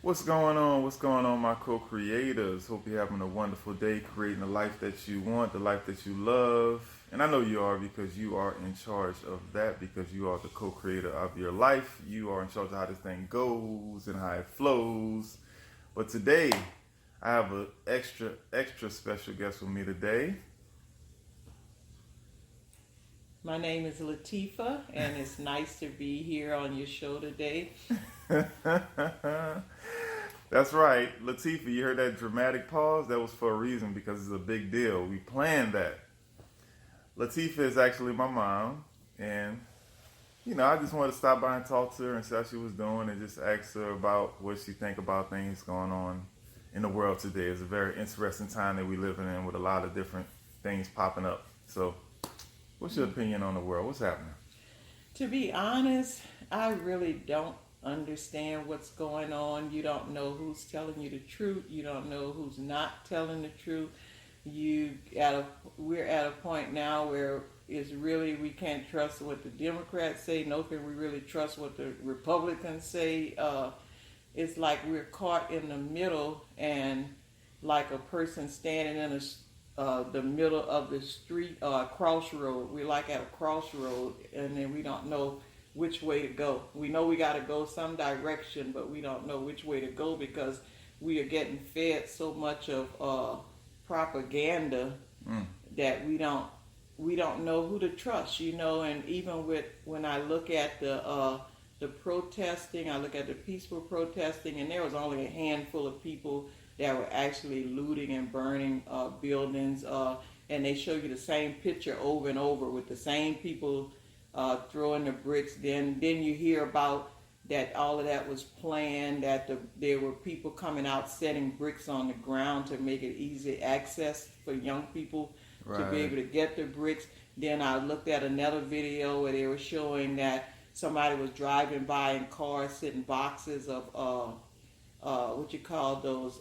What's going on? What's going on, my co-creators? Hope you're having a wonderful day creating the life that you want, the life that you love. And I know you are because you are in charge of that because you are the co-creator of your life. You are in charge of how this thing goes and how it flows. But today, I have an extra special guest with me today. My name is Latifa, and it's nice to be here on your show today. That's right, Latifah. You heard that dramatic pause? That was for a reason because it's a big deal. We planned that. Latifah is actually my mom, and I just wanted to stop by and talk to her and see how she was doing, and just ask her about what she think about things going on in the world today. It's a very interesting time that we're living in with a lot of different things popping up. So, what's your opinion on the world? What's happening? To be honest, I really don't understand what's going on. You don't know who's telling you the truth. You don't know who's not telling the truth. We're at a point now where it's really we can't trust what the Democrats say. Nor can we really trust what the Republicans say. It's like we're caught in the middle, and like a person standing in the middle of the street or a crossroad. We're like at a crossroad, and then we don't know which way to go. We know we got to go some direction, but we don't know which way to go because we are getting fed so much of propaganda that we don't know who to trust. And even when I look at the protesting, I look at the peaceful protesting, and there was only a handful of people that were actually looting and burning buildings, and they show you the same picture over and over with the same people throwing the bricks. Then you hear about that all of that was planned, that there were people coming out setting bricks on the ground to make it easy access for young people to be able to get the bricks. Then I looked at another video where they were showing that somebody was driving by in cars sitting boxes of what you call those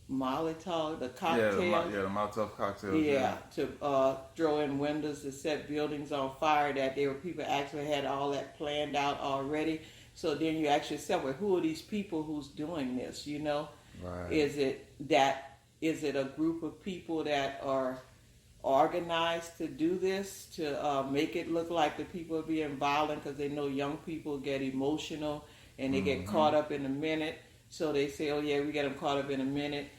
Molotov, the cocktails. The Molotov cocktails. Yeah, to throw in windows to set buildings on fire. That there were people actually had all that planned out already. So then you actually say, well, who are these people who's doing this? Right. Is it a group of people that are organized to do this, to make it look like the people are being violent because they know young people get emotional and they get caught up in a minute. So they say, oh yeah, we get them caught up in a minute.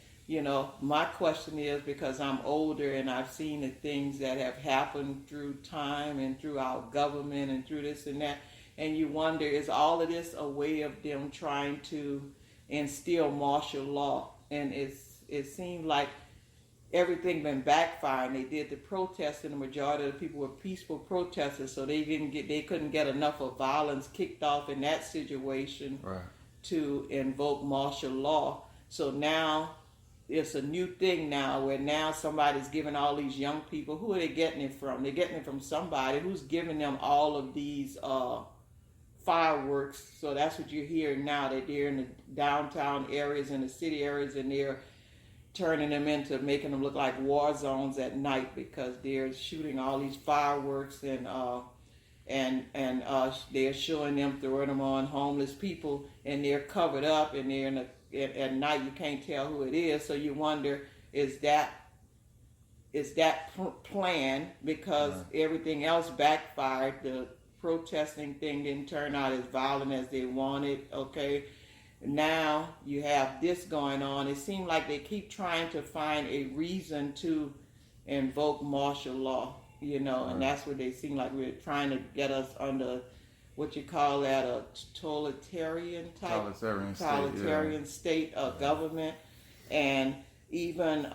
My question is, because I'm older and I've seen the things that have happened through time and through our government and through this and that, and you wonder, is all of this a way of them trying to instill martial law? And it seemed like everything been backfiring. They did the protests, and the majority of the people were peaceful protesters, so they couldn't get enough of violence kicked off in that situation to invoke martial law. So now it's a new thing now, where now somebody's giving all these young people, who are they getting it from? They're getting it from somebody who's giving them all of these fireworks. So that's what you're hearing now, that they're in the downtown areas and the city areas, and they're turning them into making them look like war zones at night because they're shooting all these fireworks, and they're showing them, throwing them on homeless people, and they're covered up, and they're at night you can't tell who it is. So you wonder, is that planned because everything else backfired? The protesting thing didn't turn out as violent as they wanted. Okay, now you have this going on. It seems like they keep trying to find a reason to invoke martial law, and that's what they seem like we're trying to get us under, what you call that, a totalitarian state of government. And even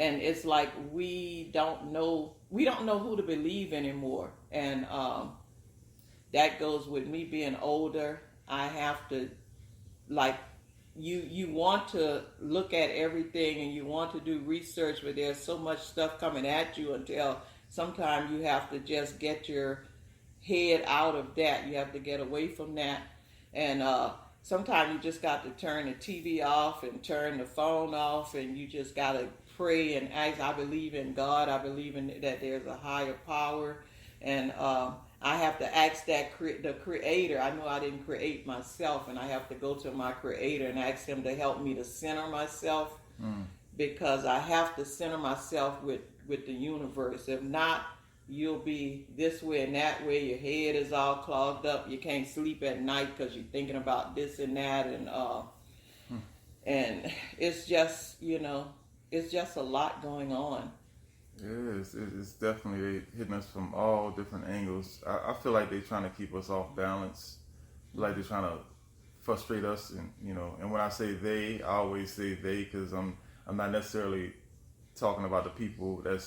and it's like we don't know who to believe anymore. And that goes with me being older. I have to, like, you want to look at everything and you want to do research, but there's so much stuff coming at you until sometimes you have to just get your head out of that. You have to get away from that. And sometimes you just got to turn the TV off and turn the phone off, and you just got to pray and ask. I believe in God. I believe in that there's a higher power. And I have to ask the creator. I know I didn't create myself, and I have to go to my creator and ask him to help me to center myself, because I have to center myself with the universe. If not, you'll be this way and that way. Your head is all clogged up. You can't sleep at night because you're thinking about this and that, and it's just, it's just a lot going on. Yeah, it's definitely hitting us from all different angles. I feel like they're trying to keep us off balance. Like they're trying to frustrate us, and and when I say they, I always say they because I'm not necessarily talking about the people that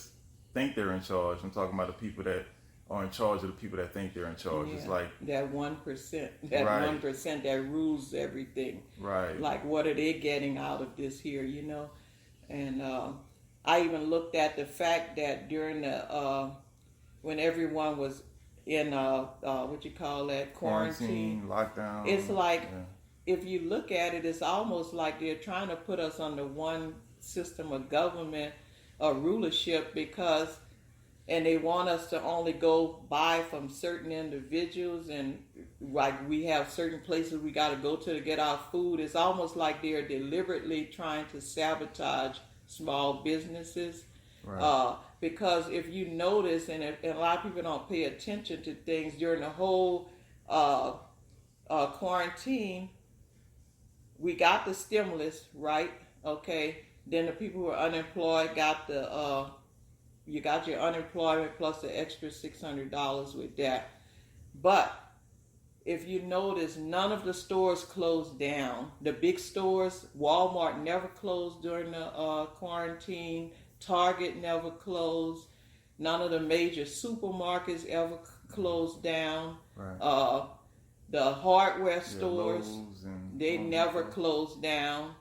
think they're in charge. I'm talking about the people that are in charge of the people that think they're in charge. Yeah, it's like that 1%, that right. 1% that rules everything. Right. Like, what are they getting out of this here? And I even looked at the fact that during the when everyone was in what you call that, quarantine lockdown. It's like, if you look at it, it's almost like they're trying to put us under one system of government or rulership, and they want us to only go buy from certain individuals, and like we have certain places we got to go to get our food. It's almost like they're deliberately trying to sabotage small businesses. Right. Because if you notice, and a lot of people don't pay attention to things during the whole quarantine, we got the stimulus, right? Okay. Then the people who are unemployed got you got your unemployment plus the extra $600 with that. But if you notice, none of the stores closed down. The big stores, Walmart never closed during the quarantine. Target never closed. None of the major supermarkets ever closed down. Right. The hardware stores, they and never closed down,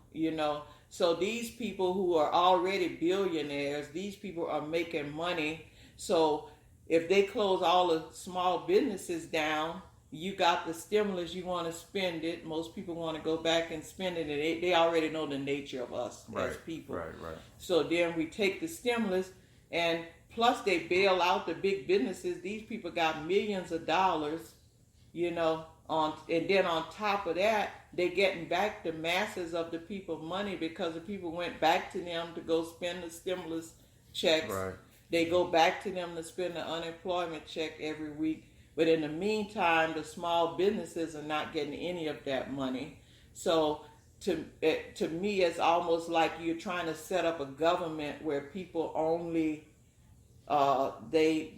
So these people who are already billionaires, these people are making money. So if they close all the small businesses down, you got the stimulus, you want to spend it. Most people want to go back and spend it, and they already know the nature of us as people. Right. So then we take the stimulus, and plus they bail out the big businesses. These people got millions of dollars, and then on top of that, they getting back the masses of the people money, because the people went back to them to go spend the stimulus checks. Right. They go back to them to spend the unemployment check every week. But in the meantime, the small businesses are not getting any of that money. So to me, it's almost like you're trying to set up a government where people only they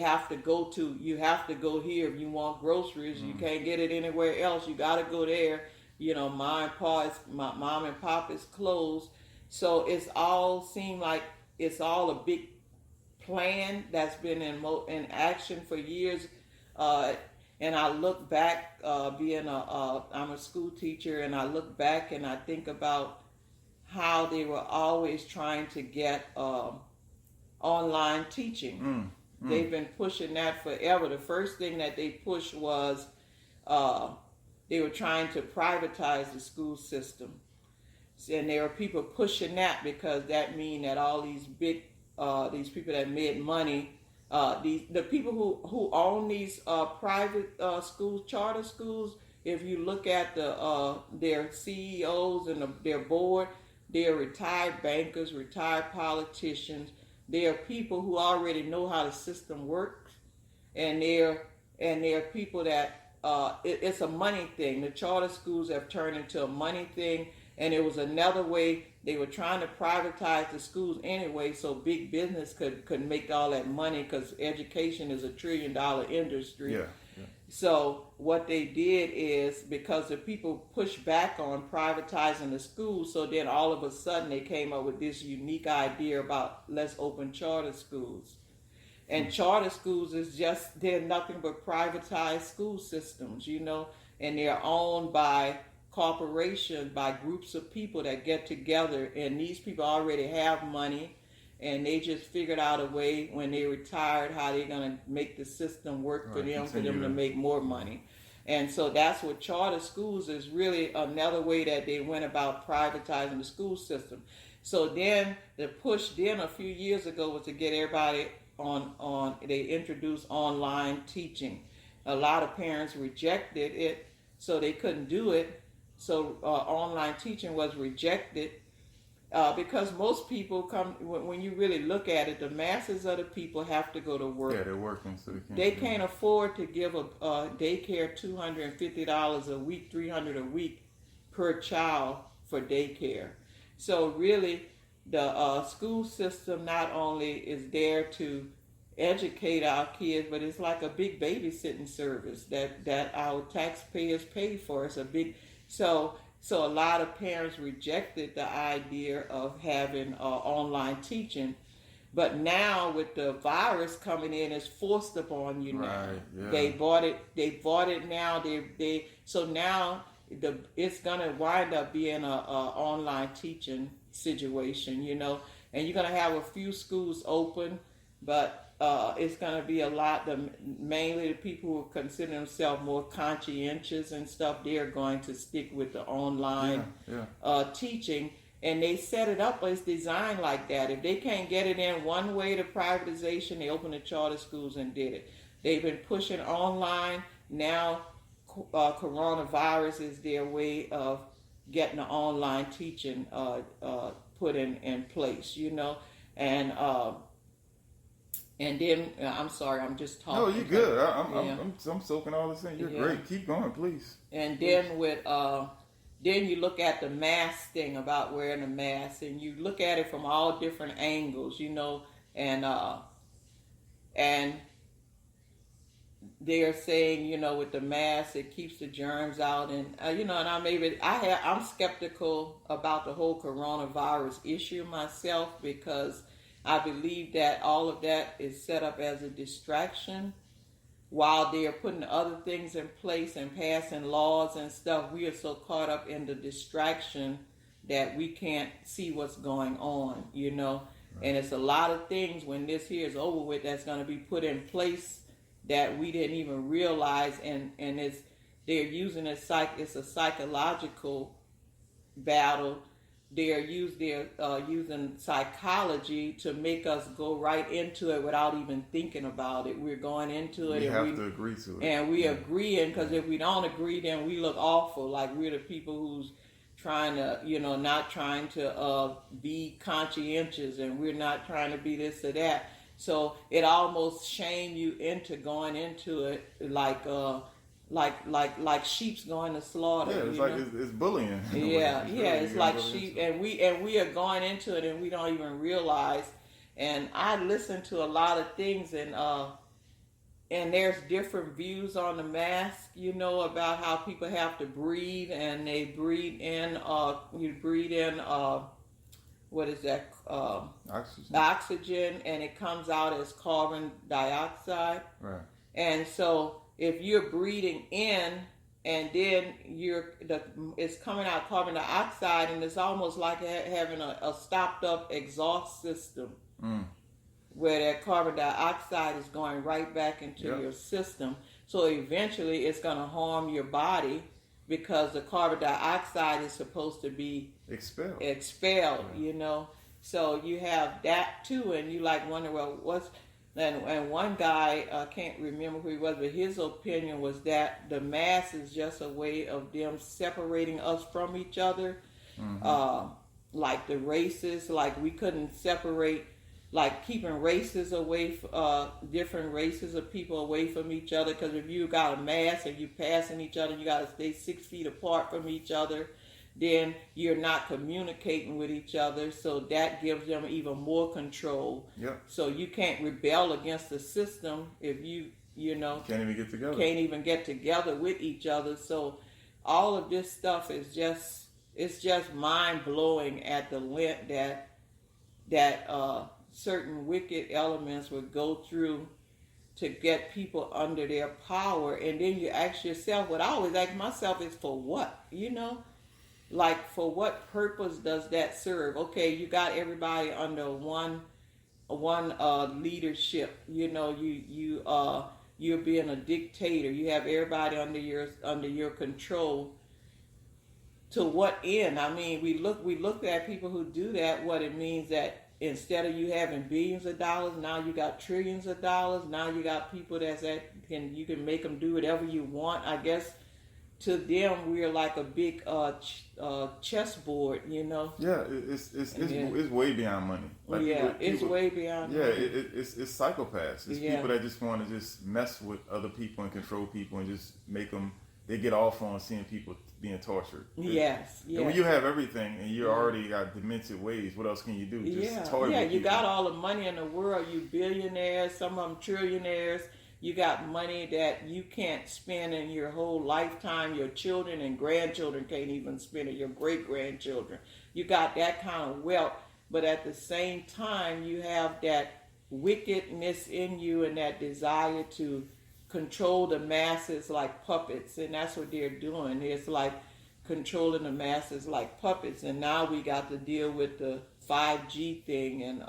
have to go to. You have to go here if you want groceries. You can't get it anywhere else. You got to go there. Mom and pop is closed. So it's all seem like it's all a big plan that's been in action for years. And I look back, I'm a school teacher, and I look back and I think about how they were always trying to get online teaching. They've been pushing that forever. The first thing that they pushed was they were trying to privatize the school system. And there are people pushing that because that means that all these big these people that made money, the people who own these private schools, charter schools, if you look at their CEOs and their board, they are retired bankers, retired politicians. They are people who already know how the system works, and they're people that it's a money thing. The charter schools have turned into a money thing, and it was another way. They were trying to privatize the schools anyway, so big business could make all that money, because education is $1 trillion industry. Yeah. So what they did is, because the people pushed back on privatizing the schools, so then all of a sudden they came up with this unique idea about let's open charter schools. And charter schools they're nothing but privatized school systems, and they're owned by corporations, by groups of people that get together, and these people already have money, and they just figured out a way when they retired how they're going to make the system work for them to make more money. And so that's what charter schools is, really another way that they went about privatizing the school system. So then the push then a few years ago was to get everybody they introduced online teaching. A lot of parents rejected it, so they couldn't do it. So online teaching was rejected because most people come when you really look at it, the masses of the people have to go to work. Yeah, they're working, so they can't afford to give a daycare $250 a week, $300 a week per child for daycare. So really, the school system not only is there to educate our kids, but it's like a big babysitting service that our taxpayers pay for. It's a big so a lot of parents rejected the idea of having online teaching, but now with the virus coming in, it's forced upon you now. Right, yeah. They bought it now. So now it's gonna wind up being a online teaching situation, and you're gonna have a few schools open, but it's going to be a lot. Mainly the people who consider themselves more conscientious and stuff, they're going to stick with the online teaching. And they set it up as designed like that. If they can't get it in one way to privatization, they open the charter schools and did it. They've been pushing online. Now coronavirus is their way of getting the online teaching put in place, and then I'm sorry, I'm just talking. No, you're good. I'm soaking all this in. You're great. Keep going, please. And then then you look at the mask thing about wearing a mask, and you look at it from all different angles, and they're saying, with the mask, it keeps the germs out, and I'm skeptical about the whole coronavirus issue myself, because I believe that all of that is set up as a distraction. While they are putting other things in place and passing laws and stuff, we are so caught up in the distraction that we can't see what's going on, Right. And it's a lot of things when this here is over with that's going to be put in place that we didn't even realize, and they're using it's a psychological battle. They're using psychology to make us go right into it without even thinking about it. We're going into it. We have to agree to it. And we agreeing, because if we don't agree, then we look awful. Like we're the people who's trying to, not trying to be conscientious, and we're not trying to be this or that. So it almost shame you into going into it like sheep's going to slaughter. Yeah, it's bullying. It's like sheep, and we are going into it and we don't even realize. And I listen to a lot of things, and there's different views on the mask, about how people have to breathe, and they breathe in what is that? Oxygen, and it comes out as carbon dioxide. Right. And so if you're breathing in, and then it's coming out carbon dioxide, and it's almost like having a stopped up exhaust system, where that carbon dioxide is going right back into your system. So eventually it's going to harm your body, because the carbon dioxide is supposed to be expelled, So you have that too, and you wonder, well, what's... And one guy, I can't remember who he was, but his opinion was that the mask is just a way of them separating us from each other. Mm-hmm. Like the races, like we couldn't separate, like keeping races away, different races of people away from each other. Because if you got a mask and you passing each other, you got to stay 6 feet apart from each other. Then you're not communicating with each other, so that gives them even more control. Yep. So you can't rebel against the system if you can't even get together with each other. So all of this stuff is just mind blowing at the length that certain wicked elements would go through to get people under their power. And then you ask yourself, what I always ask myself is, for what? Like, for what purpose does that serve? Okay, you got everybody under one leadership. You're being a dictator. You have everybody under your control. To what end? I mean, we look at people who do that. What it means that instead of you having billions of dollars, now you got trillions of dollars. Now you got people you can make them do whatever you want. I guess to them we're like a big chessboard, you know. Yeah, it's way beyond money. Like It's way beyond. Yeah, it's psychopaths. It's Yeah. people that just want to just mess with other people and control people and just make them. They get off on seeing people being tortured. Yes. And when you have everything and you already got demented ways, what else can you do? Just torture you people. got all the money in the world. You billionaires, some of them trillionaires. You got money that you can't spend in your whole lifetime. Your children and grandchildren can't even spend it. Your great-grandchildren. You got that kind of wealth. But at the same time, you have that wickedness in you and that desire to control the masses like puppets. And that's what they're doing. It's like controlling the masses like puppets. And now we got to deal with the 5G thing. And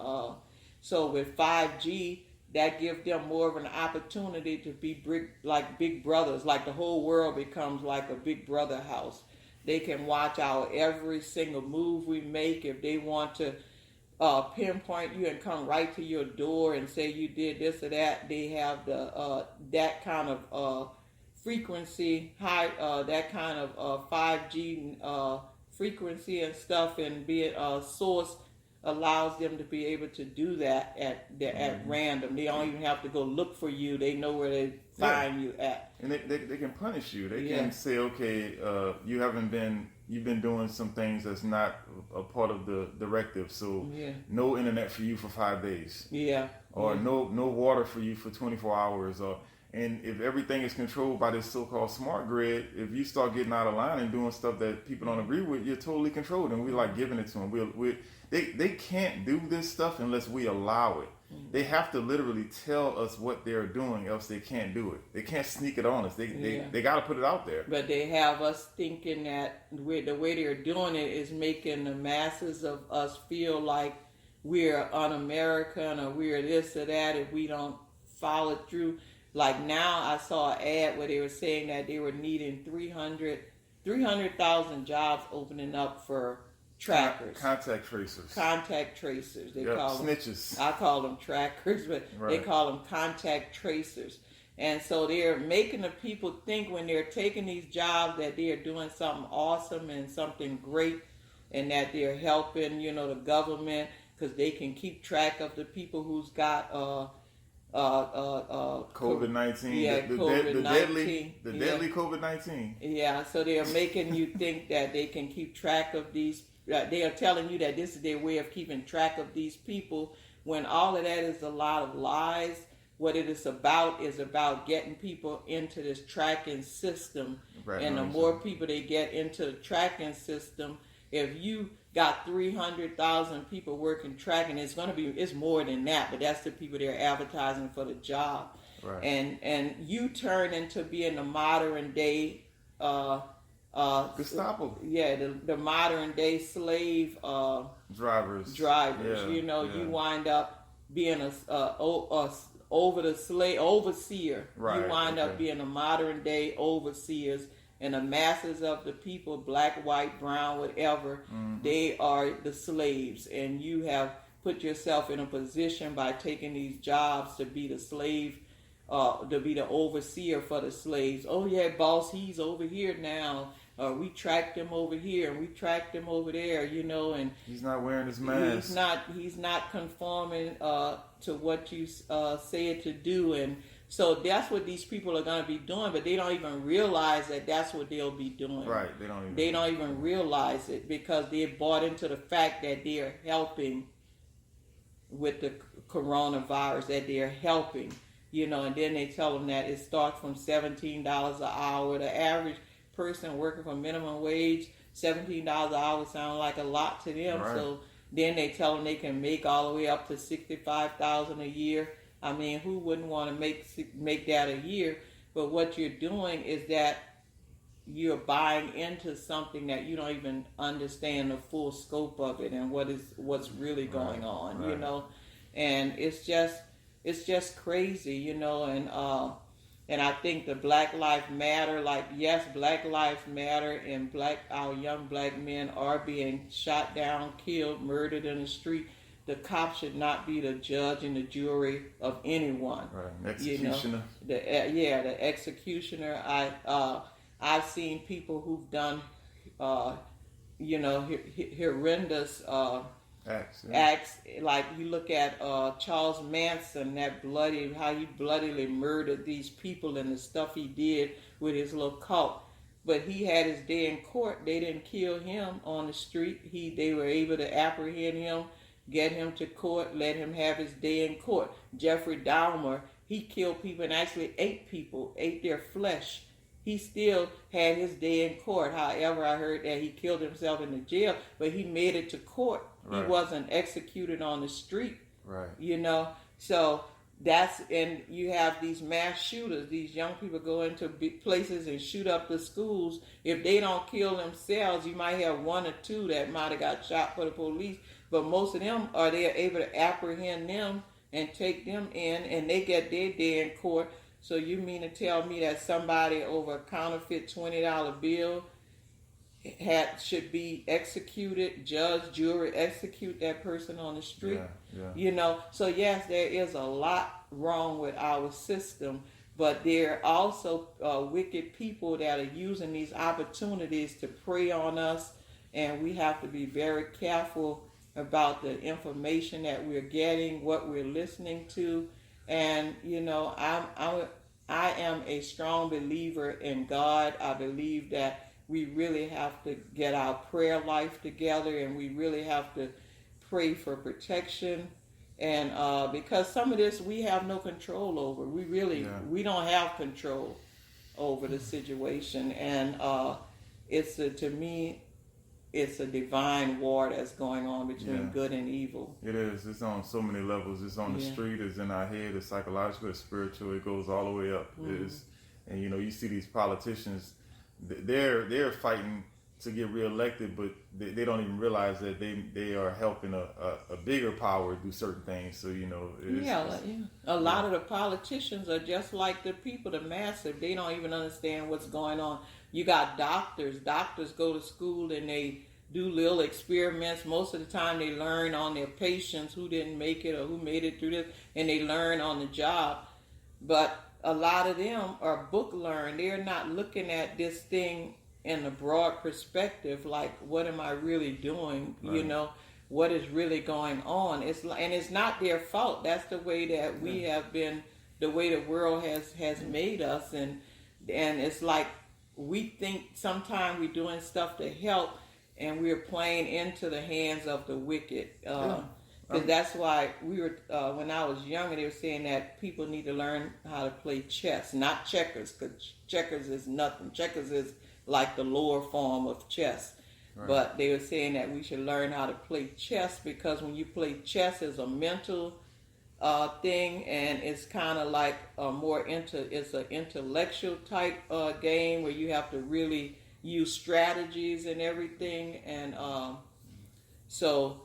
so with 5G, that gives them more of an opportunity to be like big brothers. Like the whole world becomes like a big brother house. They can watch our every single move we make. If they want to pinpoint you and come right to your door and say you did this or that, they have the that kind of frequency, that kind of 5G frequency and stuff, and be it source allows them to be able to do that at random. They don't even have to go look for you. They know where to find you at. And they can punish you. They can say, okay, you've been doing some things that's not a part of the directive. So no internet for you for 5 days. Yeah. Or no water for you for 24 hours. And if everything is controlled by this so-called smart grid, if you start getting out of line and doing stuff that people don't agree with, you're totally controlled. And we like giving it to them. They can't do this stuff unless we allow it. They have to literally tell us what they're doing, else they can't do it. They can't sneak it on us. They got to put it out there. But they have us thinking that the way they're doing it is making the masses of us feel like we're un-American or we're this or that if we don't follow through. Like now I saw an ad where they were saying that they were needing 300,000 jobs opening up for trackers. Contact tracers. They call them snitches. I call them trackers, but they call them contact tracers. And so they're making the people think when they're taking these jobs that they're doing something awesome and something great, and that they're helping, the government, because they can keep track of the people who's got COVID-19. Yeah, the deadly COVID-19. Yeah, so they're making you think that they can keep track of these. They are telling you that this is their way of keeping track of these people, when all of that is a lot of lies. What it is about getting people into this tracking system. Right, and the more people they get into the tracking system, if you got 300,000 people working tracking, it's more than that, but that's the people they're advertising for the job. Right. And you turn into being the modern day Gestapo. Yeah, the modern day slave drivers. Yeah, you wind up being overseer. Right. You wind up being a modern day overseers. And the masses of the people, black, white, brown, whatever, they are the slaves. And you have put yourself in a position by taking these jobs to be the slave, to be the overseer for the slaves. Oh yeah, boss, he's over here now. We tracked him over here and we tracked him over there, and he's not wearing his mask. He's not conforming to what you said to do. And so that's what these people are going to be doing, but they don't even realize that that's what they'll be doing. Right. They don't even realize it, because they bought into the fact that they are helping with the coronavirus, that they are helping, and then they tell them that it starts from $17 an hour. The average person working for minimum wage, $17 an hour sounds like a lot to them. Right. So then they tell them they can make all the way up to $65,000 a year. I mean, who wouldn't want to make that a year? But what you're doing is that you're buying into something that you don't even understand the full scope of it and what's really going on, And it's just crazy, and I think the Black Lives Matter, yes, Black Lives Matter, and our young black men are being shot down, killed, murdered in the street. the cop should not be the judge and the jury of anyone. Right, an executioner. The executioner. I've seen people who've done horrendous acts. Like you look at Charles Manson, how he bloodily murdered these people and the stuff he did with his little cult. But he had his day in court. They didn't kill him on the street. They were able to apprehend him, get him to court, let him have his day in court. Jeffrey Dahmer, he killed people and actually ate their flesh. He still had his day in court. However, I heard that he killed himself in the jail, but he made it to court. Right. He wasn't executed on the street. Right. So and you have these mass shooters. These young people go into big places and shoot up the schools. If they don't kill themselves, you might have one or two that might have got shot for the police. But most of them they're able to apprehend them and take them in, and they get their day in court. So you mean to tell me that somebody over a counterfeit $20 bill should be executed, judge, jury, execute that person on the street? Yeah. So yes, there is a lot wrong with our system, but there are also wicked people that are using these opportunities to prey on us, and we have to be very careful about the information that we're getting, what we're listening to. And I am a strong believer in God. I believe that we really have to get our prayer life together, and we really have to pray for protection. And because some of this we have no control over. We don't have control over the situation. And to me, it's a divine war that's going on between good and evil. It is. It's on so many levels. It's on the street, it's in our head, it's psychological, it's spiritual, it goes all the way up. Mm-hmm. And you see these politicians, they're fighting to get reelected, but they don't even realize that they are helping a bigger power do certain things. So a lot of the politicians are just like the people, the massive. They don't even understand what's going on. You got doctors go to school and they do little experiments. Most of the time they learn on their patients who didn't make it or who made it through this, and they learn on the job. But a lot of them are book learned. They're not looking at this thing in a broad perspective, like, what am I really doing? Right. What is really going on? And it's not their fault. That's the way that we have been, the way the world has made us. And it's like, we think sometimes we're doing stuff to help, and we're playing into the hands of the wicked. Because that's why we were, when I was younger, they were saying that people need to learn how to play chess, not checkers, because checkers is nothing. Checkers is like the lower form of chess. Right. But they were saying that we should learn how to play chess, because when you play chess, it's a mental thing, and it's kind of like it's an intellectual type game where you have to really use strategies and everything. And so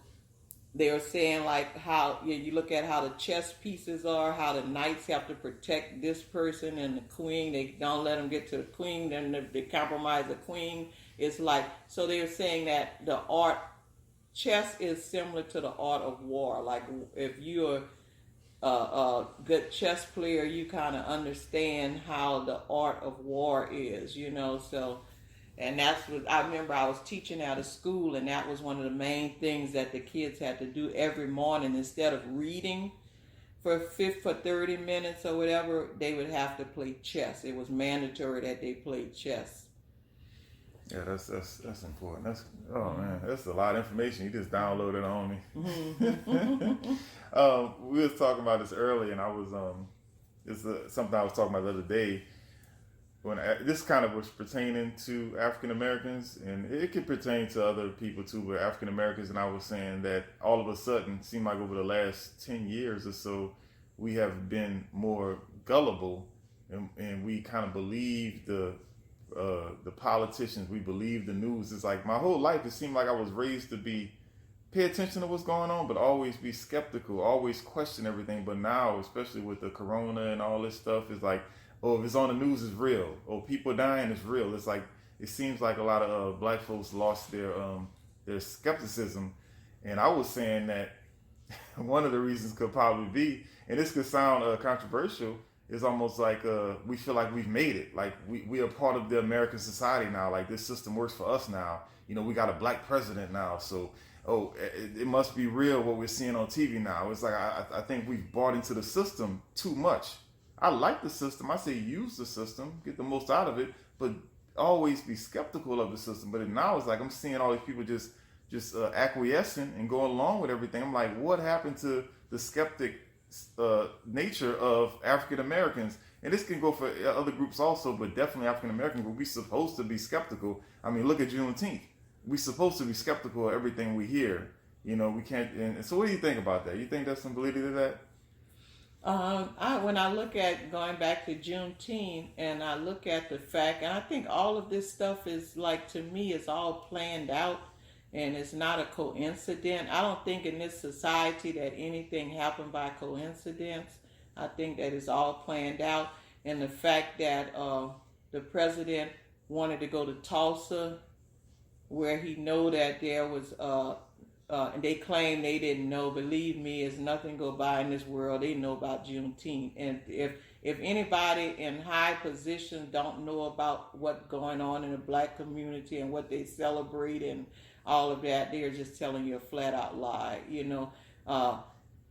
they were saying, like, how you look at how the chess pieces are, how the knights have to protect this person, and the queen, they don't let them get to the queen, then they compromise the queen. It's like, so they were saying that chess is similar to the art of war. Like, if you're a good chess player, you kind of understand how the art of war is, so. And that's what I remember. I was teaching at a school, and that was one of the main things that the kids had to do every morning. Instead of reading for 30 minutes or whatever, they would have to play chess. It was mandatory that they played chess. Yeah, that's important. That's a lot of information. You just downloaded on me. Mm-hmm. We was talking about this earlier, and I was something I was talking about the other day. When this kind of was pertaining to African Americans, and it could pertain to other people too, but African Americans, and I was saying that all of a sudden, seemed like over the last 10 years or so, we have been more gullible, and we kind of believe the politicians, we believe the news. It's like my whole life, it seemed like I was raised to pay attention to what's going on, but always be skeptical, always question everything. But now, especially with the corona and all this stuff, it's like, oh, if it's on the news, it's real. Oh, people dying, it's real. It's like, it seems like a lot of black folks lost their skepticism. And I was saying that One of the reasons could probably be, and this could sound controversial, is almost like we feel like we've made it. Like we are part of the American society now. Like this system works for us now. You know, we got a black president now. So, it must be real what we're seeing on TV now. It's like I think we've bought into the system too much. I like the system. I say use the system, get the most out of it, but always be skeptical of the system. But now it's like I'm seeing all these people just acquiescing and going along with everything. I'm like, what happened to the skeptic nature of African Americans? And this can go for other groups also, but definitely African American group. We're supposed to be skeptical. I mean, look at Juneteenth. We're supposed to be skeptical of everything we hear. You know, we can't. And so, what do you think about that? You think there's some validity to that? When I look at going back to Juneteenth and I look at the fact, and I think all of this stuff is like, to me, it's all planned out and it's not a coincidence. I don't think in this society that anything happened by coincidence. I think that it's all planned out. And the fact that the president wanted to go to Tulsa, where he know that there was and they claim they didn't know. Believe me, as nothing go by in this world, they know about Juneteenth. And if anybody in high position don't know about what's going on in the black community and what they celebrate and all of that, they're just telling you a flat out lie, you know.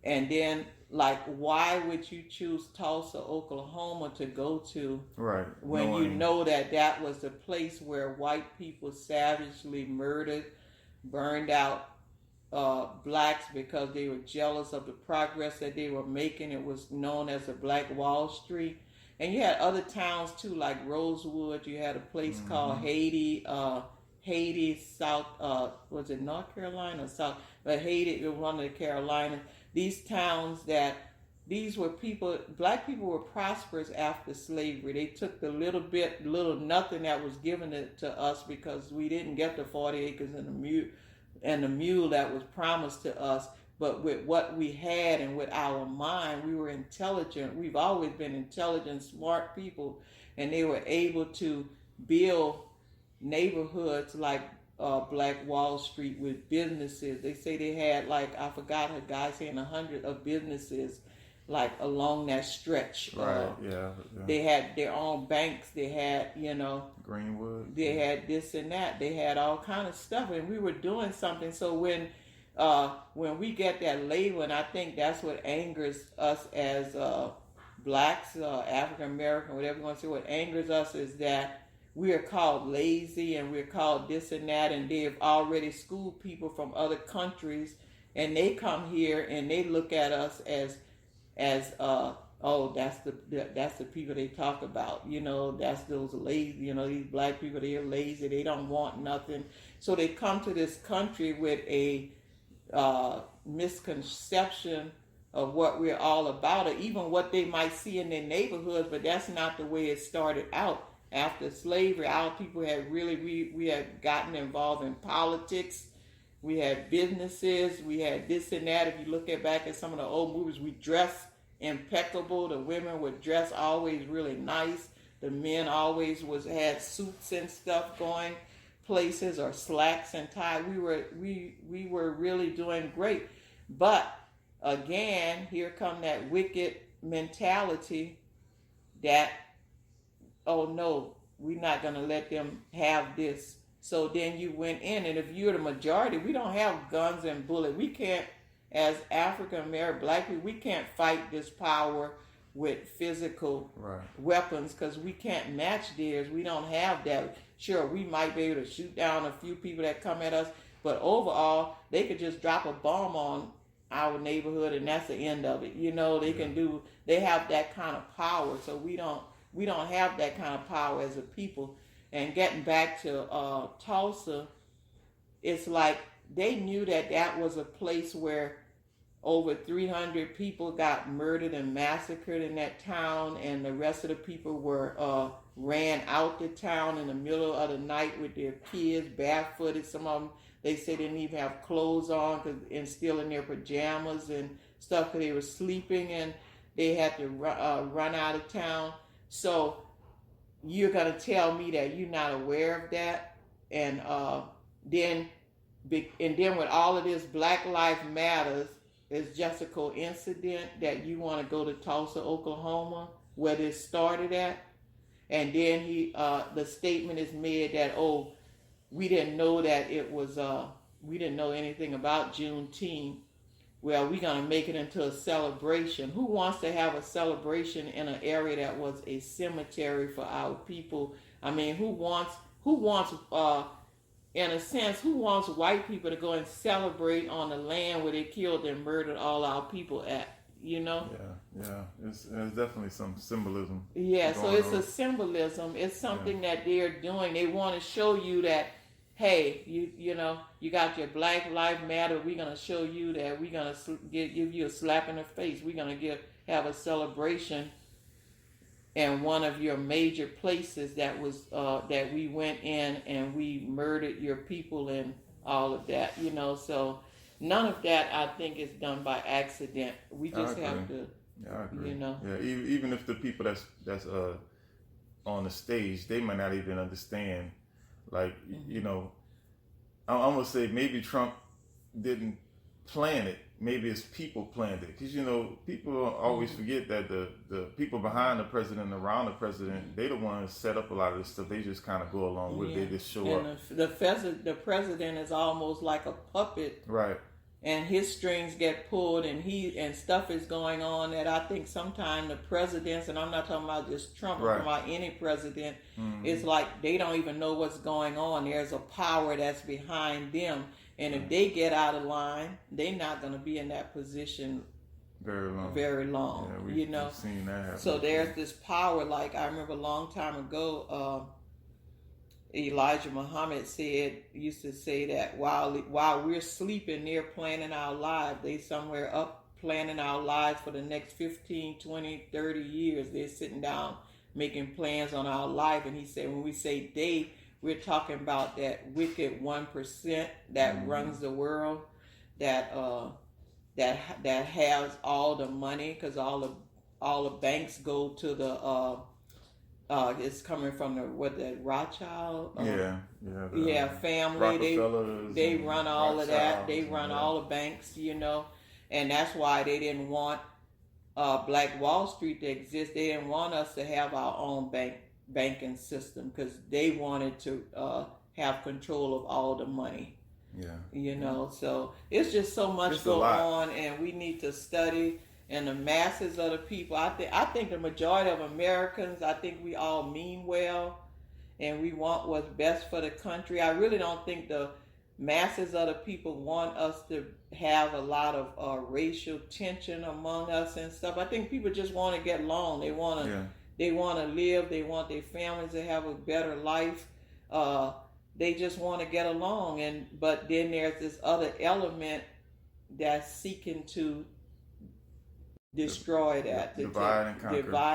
And then, like, why would you choose Tulsa, Oklahoma to go to, right, when you know that that was the place where white people savagely murdered, burned out blacks because they were jealous of the progress that they were making? It was known as the Black Wall Street. And you had other towns too, like Rosewood. You had a place called Haiti, South, was it North Carolina or South? But Haiti, it was one of the Carolinas. These towns that, these were people, black people were prosperous after slavery. They took the little nothing that was given to us, because we didn't get the 40 acres and the mule that was promised to us. But with what we had and with our mind, we were intelligent. We've always been intelligent, smart people. And they were able to build neighborhoods like Black Wall Street with businesses. They say they had, like, I forgot, a guy saying 100 of businesses like along that stretch. Right, yeah. They had their own banks. They had, you know, Greenwood. They had this and that. They had all kind of stuff, and we were doing something. So when we get that label, and I think that's what angers us as blacks, African American, whatever you want to say, what angers us is that we are called lazy and we're called this and that, and they've already schooled people from other countries, and they come here and they look at us as oh, that's the people they talk about, you know, that's those lazy, you know, these black people, they're lazy, they don't want nothing. So they come to this country with a misconception of what we're all about, or even what they might see in their neighborhoods, but that's not the way it started out. After slavery, our people had really, we had gotten involved in politics. We had businesses. We had this and that. If you look back at some of the old movies, we dressed impeccable. The women would dress always really nice. The men always had suits and stuff going places, or slacks and tie. We were really doing great. But again, here come that wicked mentality that, oh no, we're not going to let them have this. So then you went in, and if you're the majority, we don't have guns and bullets. We can't, as African American black people, we can't fight this power with physical weapons, because we can't match theirs. We don't have that. Sure, we might be able to shoot down a few people that come at us, but overall, they could just drop a bomb on our neighborhood and that's the end of it. You know, they have that kind of power, so we don't have that kind of power as a people. And getting back to Tulsa, it's like they knew that was a place where over 300 people got murdered and massacred in that town, and the rest of the people were ran out the town in the middle of the night with their kids, barefooted. Some of them, they said, didn't even have clothes on, and still in their pajamas and stuff, because they were sleeping, and they had to run out of town. So you're going to tell me that you're not aware of that? And then with all of this Black Lives Matters, it's just a coincidence that you want to go to Tulsa, Oklahoma, where this started at, and then the statement is made that, oh, we didn't know that it was we didn't know anything about Juneteenth. Well, we're gonna make it into a celebration. Who wants to have a celebration in an area that was a cemetery for our people? I mean, who wants in a sense, who wants white people to go and celebrate on the land where they killed and murdered all our people at? You know? Yeah. It's definitely some symbolism. Yeah, so it's on. a symbolism. It's something that they're doing. They want to show you that, hey, you know, you got your Black Lives Matter. We're gonna show you that. We're gonna give you a slap in the face. We're gonna have a celebration in one of your major places that was that we went in and we murdered your people and all of that. You know, so none of that I think is done by accident. We just have to. Yeah, I agree. You know. Yeah, even if the people that's on the stage, they might not even understand. Like, you know, I'm gonna say maybe Trump didn't plan it. Maybe it's people planned it, because you know people always forget that the people behind the president, around the president, they the ones set up a lot of this stuff. They just kind of go along with it. They just show up. The president is almost like a puppet, right? And his strings get pulled, and stuff is going on that I think sometimes the presidents, and I'm not talking about just Trump, I'm talking about any president, it's like they don't even know what's going on. There's a power that's behind them, and if they get out of line, they're not going to be in that position very long. Yeah, you know, we've seen that happen. So there's this power. Like I remember a long time ago, Elijah Muhammad used to say that while we're sleeping, they're planning our lives. They somewhere up planning our lives for the next 15, 20, 30 years. They're sitting down making plans on our life. And he said, when we say they, we're talking about that wicked 1% that runs the world, that has all the money, because all the banks go to the it's coming from the Rothschild. Family. They run all of that. They run all the banks, you know, and that's why they didn't want Black Wall Street to exist. They didn't want us to have our own banking system, because they wanted to have control of all the money. Yeah. You know, so it's just so much going on, and we need to study. And the masses of the people, I think the majority of Americans, I think we all mean well, and we want what's best for the country. I really don't think the masses of the people want us to have a lot of racial tension among us and stuff. I think people just want to get along. They want to live. They want their families to have a better life. They just want to get along. But then there's this other element that's seeking to destroy that, to divide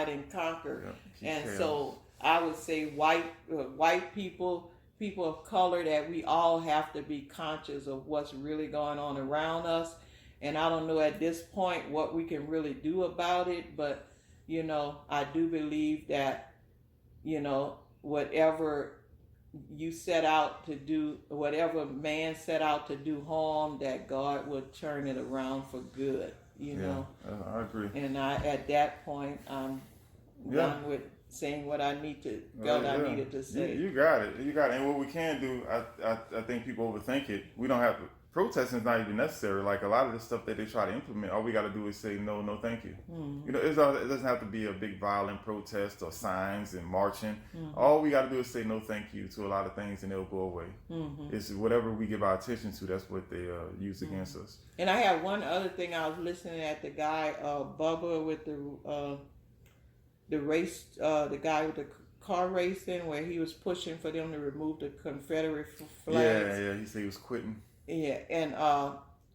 and conquer. And chaos. So I would say white people of color, that we all have to be conscious of what's really going on around us. And I don't know at this point what we can really do about it, but you know, I do believe that, you know, whatever you set out to do, whatever man set out to do harm, that God will turn it around for good. You know, I agree. And at that point, I'm done with saying what I need to I needed to say. You got it. And what we can do, I think people overthink it. We don't have to. Protesting is not even necessary. Like a lot of the stuff that they try to implement, all we got to do is say no, thank you. You know, it doesn't have to be a big violent protest or signs and marching. All we got to do is say no, thank you to a lot of things, and they'll go away. It's whatever we give our attention to. That's what they use against us. And I have one other thing. I was listening at the guy Bubba with the race, the guy with the car racing, where he was pushing for them to remove the Confederate flags. Yeah. He said he was quitting. Yeah, and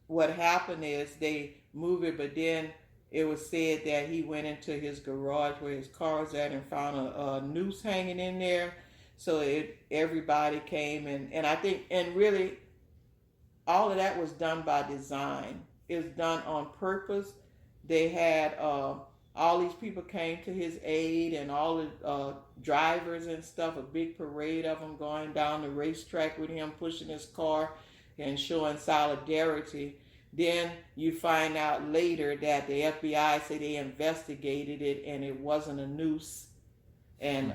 what happened is they moved it, but then it was said that he went into his garage where his car was at and found a noose hanging in there. So everybody came, and I think, and really, all of that was done by design. It was done on purpose. They had all these people came to his aid, and all the drivers and stuff, a big parade of them going down the racetrack with him, pushing his car and showing solidarity. Then you find out later that the FBI say they investigated it and it wasn't a noose, and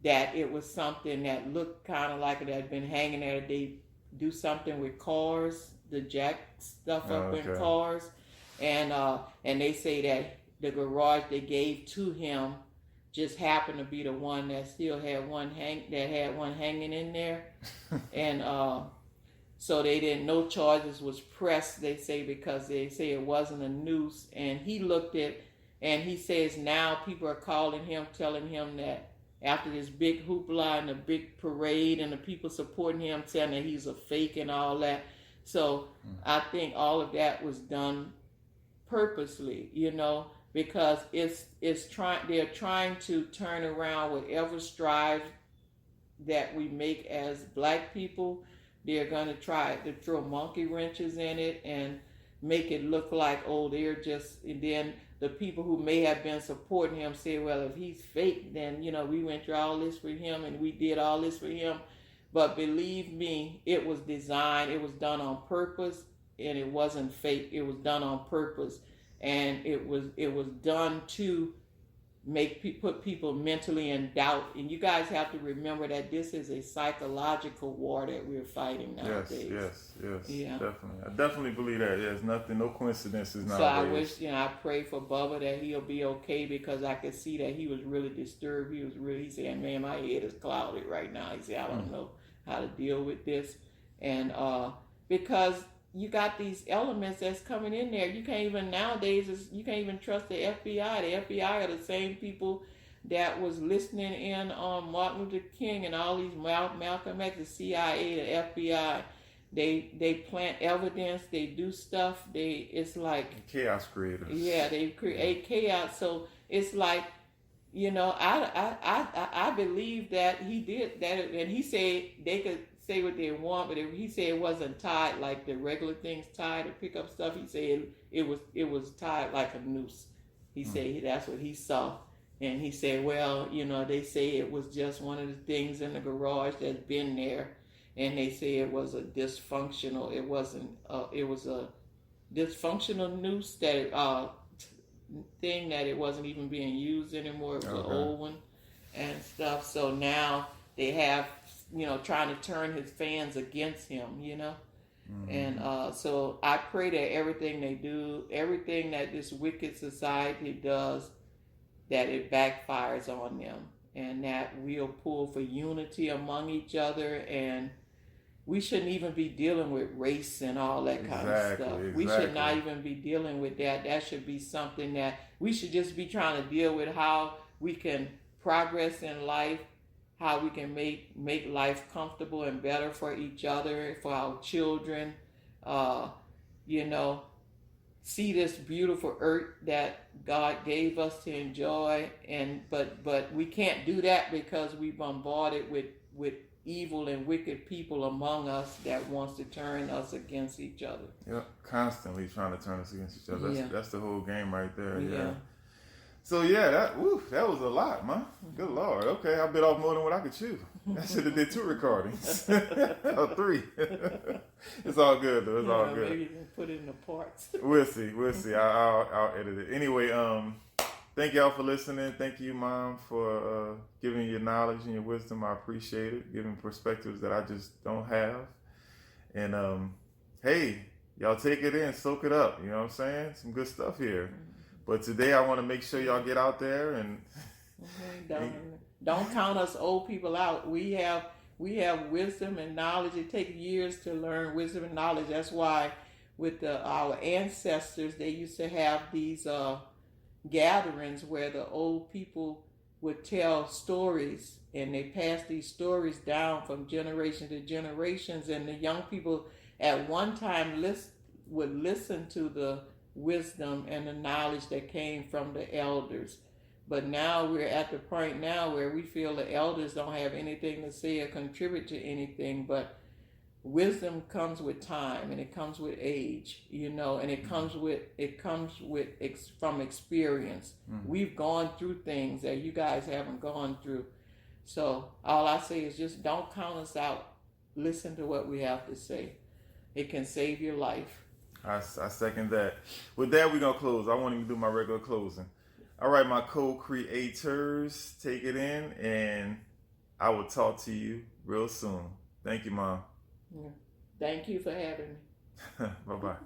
that it was something that looked kind of like it had been hanging there. They do something with cars, the jack stuff up in cars, and they say that the garage they gave to him just happened to be the one that still had one hanging in there, and so they didn't. No charges was pressed. They say because they say it wasn't a noose, and he looked at, and he says now people are calling him, telling him that after this big hoopla and the big parade and the people supporting him, saying that he's a fake and all that. So I think all of that was done purposely, because they're trying to turn around whatever strides that we make as black people. They're going to try to throw monkey wrenches in it and make it look like, oh, they're just, and then the people who may have been supporting him say, well, if he's fake, then, we went through all this for him and we did all this for him. But believe me, it was designed, it was done on purpose, and it wasn't fake. It was done on purpose. And it was done to put people mentally in doubt. And you guys have to remember that this is a psychological war that we're fighting nowadays. Yes, yeah. Definitely. I definitely believe that. There's nothing, no coincidences nowadays. So I wish, I pray for Bubba that he'll be okay, because I could see that he was really disturbed. He said, man, my head is clouded right now. He said, I don't know how to deal with this. And because you got these elements that's coming in there. You can't even nowadays. You can't even trust the FBI. The FBI are the same people that was listening in on Martin Luther King and all these Malcolm X, the CIA, the FBI. They plant evidence. They do stuff. It's like chaos creators. Yeah, they create chaos. So it's like, I believe that he did that, and he said they could say what they want, but he said it wasn't tied like the regular things tied to pick up stuff. He said it was tied like a noose. He said that's what he saw, and he said, well, they say it was just one of the things in the garage that's been there, and they say it was a dysfunctional. It wasn't. It was a dysfunctional noose that thing that it wasn't even being used anymore. It was an old one and stuff. So now they have, trying to turn his fans against him, And so I pray that everything they do, everything that this wicked society does, that it backfires on them, and that we'll pull for unity among each other. And we shouldn't even be dealing with race and all that kind of stuff. We should not even be dealing with that. That should be something that we should just be trying to deal with, how we can progress in life, how we can make life comfortable and better for each other, for our children, see this beautiful earth that God gave us to enjoy, but we can't do that because we bombarded with evil and wicked people among us that wants to turn us against each other. Yep, constantly trying to turn us against each other. That's the whole game right there. Yeah. So that was a lot, man. Good Lord. Okay, I bit off more than what I could chew. I should have did 2 recordings. Or 3. It's all good though. It's all good. Maybe you can put it in the parts. We'll see. I'll edit it. Anyway, thank y'all for listening. Thank you, Mom, for giving your knowledge and your wisdom. I appreciate it. Giving perspectives that I just don't have. And hey, y'all take it in, soak it up. You know what I'm saying? Some good stuff here. But today I want to make sure y'all get out there and don't count us old people out. We have wisdom and knowledge. It takes years to learn wisdom and knowledge. That's why with our ancestors, they used to have these gatherings where the old people would tell stories, and they passed these stories down from generation to generations, and the young people at one time would listen to the wisdom and the knowledge that came from the elders. But now we're at the point now where we feel the elders don't have anything to say or contribute to anything, but wisdom comes with time, and it comes with age, and it comes from experience. We've gone through things that you guys haven't gone through. So all I say is just don't count us out. Listen to what we have to say. It can save your life. I second that. With that, we're going to close. I won't even do my regular closing. All right, my co-creators, take it in, and I will talk to you real soon. Thank you, Mom. Yeah. Thank you for having me. Bye-bye.